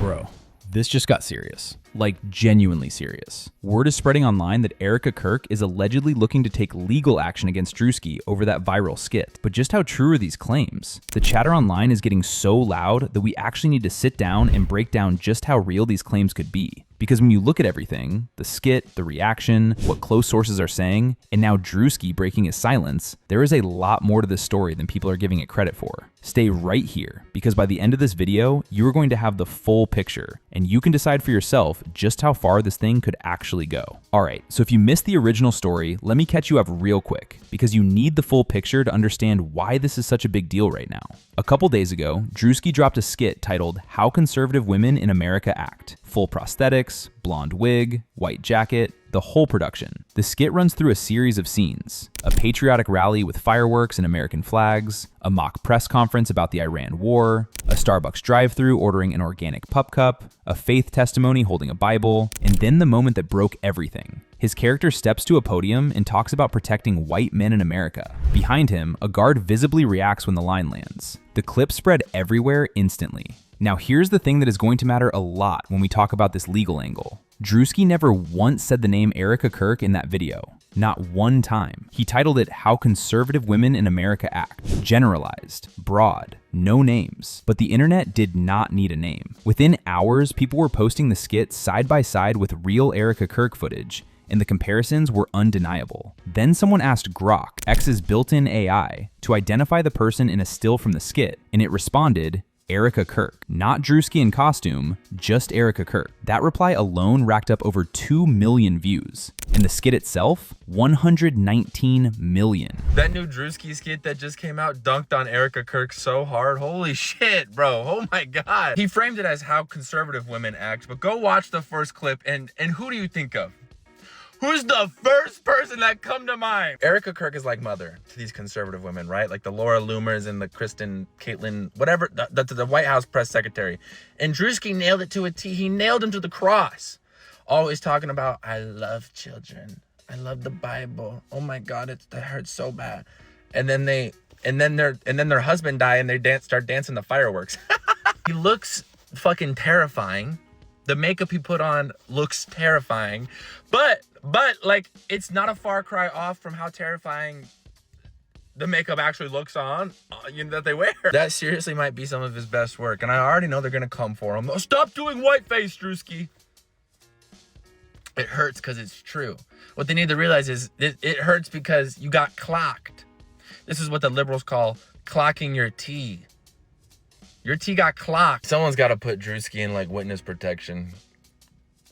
Bro, this just got serious. Like, genuinely serious. Word is spreading online that Erika Kirk is allegedly looking to take legal action against Druski over that viral skit. But just how true are these claims? The chatter online is getting so loud that we actually need to sit down and break down just how real these claims could be. Because when you look at everything, the skit, the reaction, what close sources are saying, and now Druski breaking his silence, there is a lot more to this story than people are giving it credit for. Stay right here, because by the end of this video, you are going to have the full picture, and you can decide for yourself just how far this thing could actually go. Alright, so if you missed the original story, let me catch you up real quick, because you need the full picture to understand why this is such a big deal right now. A couple days ago, Druski dropped a skit titled How Conservative Women in America Act. Full prosthetics, blonde wig, white jacket, the whole production. The skit runs through a series of scenes: a patriotic rally with fireworks and American flags, a mock press conference about the Iran war, a Starbucks drive-thru ordering an organic pup cup, a faith testimony holding a Bible, and then the moment that broke everything. His character steps to a podium and talks about protecting white men in America. Behind him, a guard visibly reacts when the line lands. The clip spread everywhere instantly. Now here's the thing that is going to matter a lot when we talk about this legal angle. Druski never once said the name Erika Kirk in that video. Not one time. He titled it How Conservative Women in America Act. Generalized, broad, no names. But the internet did not need a name. Within hours, people were posting the skit side by side with real Erika Kirk footage, and the comparisons were undeniable. Then someone asked Grok, X's built-in AI, to identify the person in a still from the skit, and it responded, Erika Kirk. Not Druski in costume, just Erika Kirk. That reply alone racked up over 2 million views. And the skit itself, 119 million. That new Druski skit that just came out dunked on Erika Kirk so hard. Holy shit, bro. Oh my God. He framed it as how conservative women act, but go watch the first clip and who do you think of? Who's the first person that come to mind? Erika Kirk is like mother to these conservative women, right? Like the Laura Loomers and the Kristen, Caitlyn, whatever, the White House press secretary. And Druski nailed it to a T. He nailed him to the cross. Always talking about, I love children. I love the Bible. Oh my God, that hurts so bad. And then their husband die and they start dancing the fireworks. He looks fucking terrifying. The makeup he put on looks terrifying, but like it's not a far cry off from how terrifying the makeup actually looks on that they wear. That seriously might be some of his best work, and I already know they're gonna come for him. Oh, stop doing whiteface, Druski. It hurts because it's true. What they need to realize is it hurts because you got clocked. This is what the liberals call clocking your T. Your T got clocked. Someone's got to put Druski in like witness protection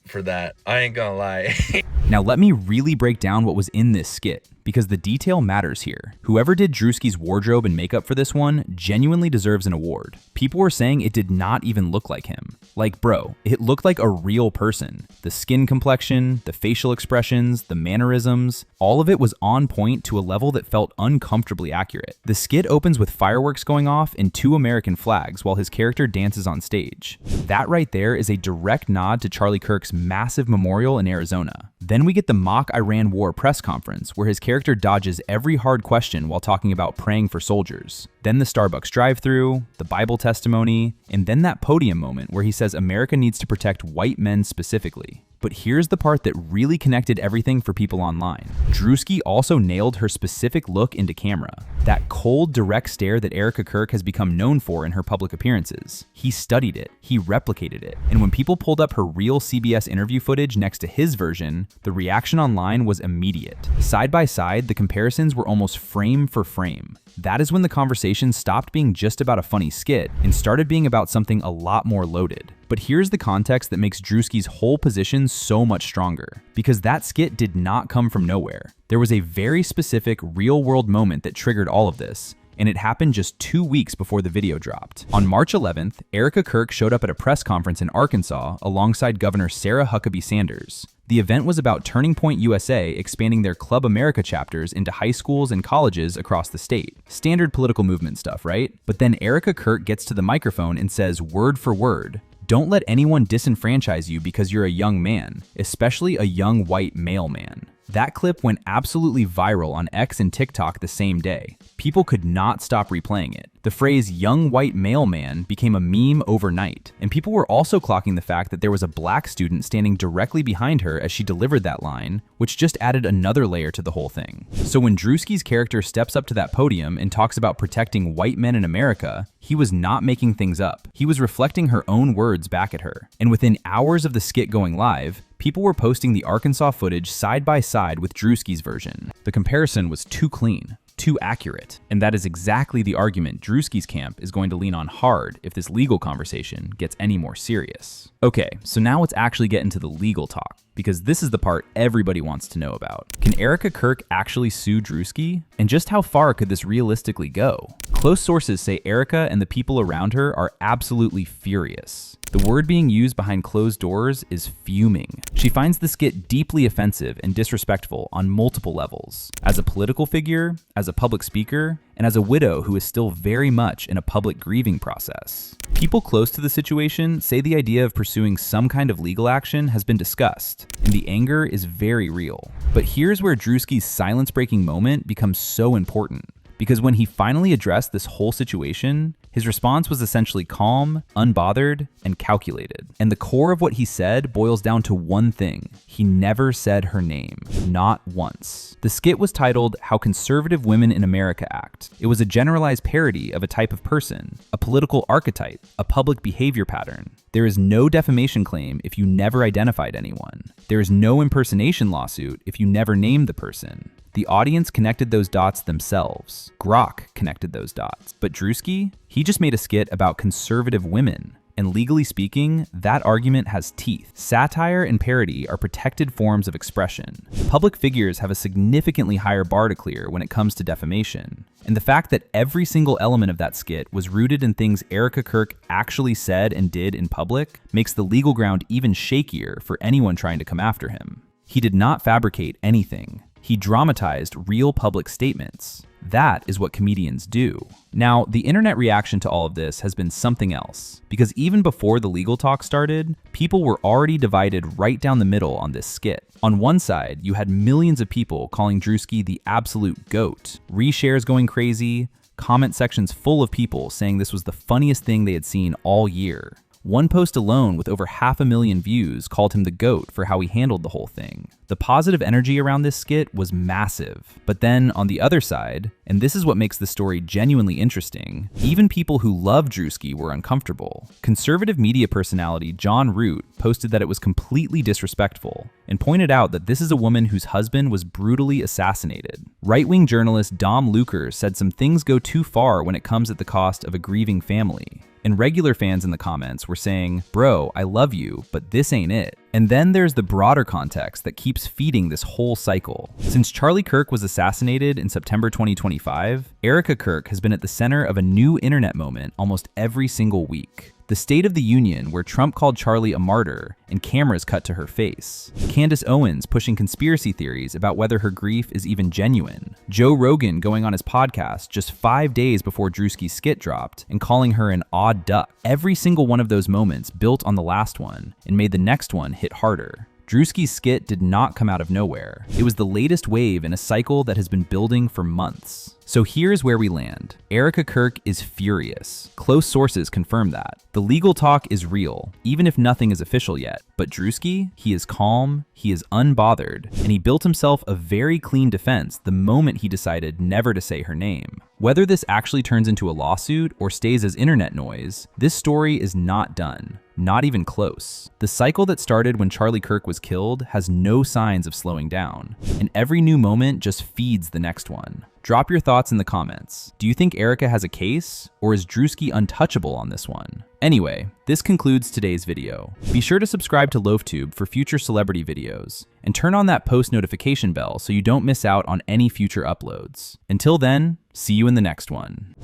for that. I ain't gonna lie. Now let me really break down what was in this skit, because the detail matters here. Whoever did Druski's wardrobe and makeup for this one genuinely deserves an award. People were saying it did not even look like him. Like, bro, it looked like a real person. The skin complexion, the facial expressions, the mannerisms, all of it was on point to a level that felt uncomfortably accurate. The skit opens with fireworks going off and 2 American flags while his character dances on stage. That right there is a direct nod to Charlie Kirk's massive memorial in Arizona. Then we get the mock Iran war press conference where his character dodges every hard question while talking about praying for soldiers. Then the Starbucks drive-thru, the Bible testimony, and then that podium moment where he says America needs to protect white men specifically. But here's the part that really connected everything for people online. Druski also nailed her specific look into camera. That cold, direct stare that Erika Kirk has become known for in her public appearances. He studied it, he replicated it, and when people pulled up her real CBS interview footage next to his version, the reaction online was immediate. Side by side, the comparisons were almost frame for frame. That is when the conversation stopped being just about a funny skit and started being about something a lot more loaded. But here's the context that makes Druski's whole position so much stronger. Because that skit did not come from nowhere. There was a very specific real-world moment that triggered all of this, and it happened just 2 weeks before the video dropped. On March 11th, Erika Kirk showed up at a press conference in Arkansas alongside Governor Sarah Huckabee Sanders. The event was about Turning Point USA expanding their Club America chapters into high schools and colleges across the state. Standard political movement stuff, right? But then Erika Kirk gets to the microphone and says word for word, "Don't let anyone disenfranchise you because you're a young man, especially a young white male man." That clip went absolutely viral on X and TikTok the same day. People could not stop replaying it. The phrase young white mailman became a meme overnight, and people were also clocking the fact that there was a black student standing directly behind her as she delivered that line, which just added another layer to the whole thing. So when Druski's character steps up to that podium and talks about protecting white men in America, he was not making things up. He was reflecting her own words back at her. And within hours of the skit going live, people were posting the Arkansas footage side by side with Druski's version. The comparison was too clean, too accurate, and that is exactly the argument Druski's camp is going to lean on hard if this legal conversation gets any more serious. Okay, so now let's actually get into the legal talk, because this is the part everybody wants to know about. Can Erika Kirk actually sue Druski? And just how far could this realistically go? Close sources say Erika and the people around her are absolutely furious. The word being used behind closed doors is fuming. She finds the skit deeply offensive and disrespectful on multiple levels. As a political figure, as a public speaker, and as a widow who is still very much in a public grieving process. People close to the situation say the idea of pursuing some kind of legal action has been discussed, and the anger is very real. But here's where Druski's silence-breaking moment becomes so important. Because when he finally addressed this whole situation, his response was essentially calm, unbothered, and calculated. And the core of what he said boils down to one thing. He never said her name. Not once. The skit was titled How Conservative Women in America Act. It was a generalized parody of a type of person, a political archetype, a public behavior pattern. There is no defamation claim if you never identified anyone. There is no impersonation lawsuit if you never named the person. The audience connected those dots themselves. Grok connected those dots. But Druski, he just made a skit about conservative women. And legally speaking, that argument has teeth. Satire and parody are protected forms of expression. Public figures have a significantly higher bar to clear when it comes to defamation. And the fact that every single element of that skit was rooted in things Erika Kirk actually said and did in public makes the legal ground even shakier for anyone trying to come after him. He did not fabricate anything. He dramatized real public statements. That is what comedians do. Now, the internet reaction to all of this has been something else, because even before the legal talk started, people were already divided right down the middle on this skit. On one side, you had millions of people calling Druski the absolute GOAT, reshares going crazy, comment sections full of people saying this was the funniest thing they had seen all year. One post alone with over 500,000 views called him the GOAT for how he handled the whole thing. The positive energy around this skit was massive. But then on the other side, and this is what makes the story genuinely interesting, even people who love Druski were uncomfortable. Conservative media personality John Root posted that it was completely disrespectful and pointed out that this is a woman whose husband was brutally assassinated. Right-wing journalist Dom Luker said some things go too far when it comes at the cost of a grieving family. And regular fans in the comments were saying, bro, I love you, but this ain't it. And then there's the broader context that keeps feeding this whole cycle. Since Charlie Kirk was assassinated in September 2025, Erika Kirk has been at the center of a new internet moment almost every single week. The State of the Union, where Trump called Charlie a martyr and cameras cut to her face. Candace Owens pushing conspiracy theories about whether her grief is even genuine. Joe Rogan going on his podcast just 5 days before Druski's skit dropped and calling her an odd duck. Every single one of those moments built on the last one and made the next one hit harder. Druski's skit did not come out of nowhere. It was the latest wave in a cycle that has been building for months. So here's where we land. Erika Kirk is furious. Close sources confirm that. The legal talk is real, even if nothing is official yet. But Druski, he is calm, he is unbothered, and he built himself a very clean defense the moment he decided never to say her name. Whether this actually turns into a lawsuit or stays as internet noise, this story is not done. Not even close. The cycle that started when Charlie Kirk was killed has no signs of slowing down, and every new moment just feeds the next one. Drop your thoughts in the comments. Do you think Erika has a case, or is Druski untouchable on this one? Anyway, this concludes today's video. Be sure to subscribe to LoafTube for future celebrity videos, and turn on that post notification bell so you don't miss out on any future uploads. Until then, see you in the next one.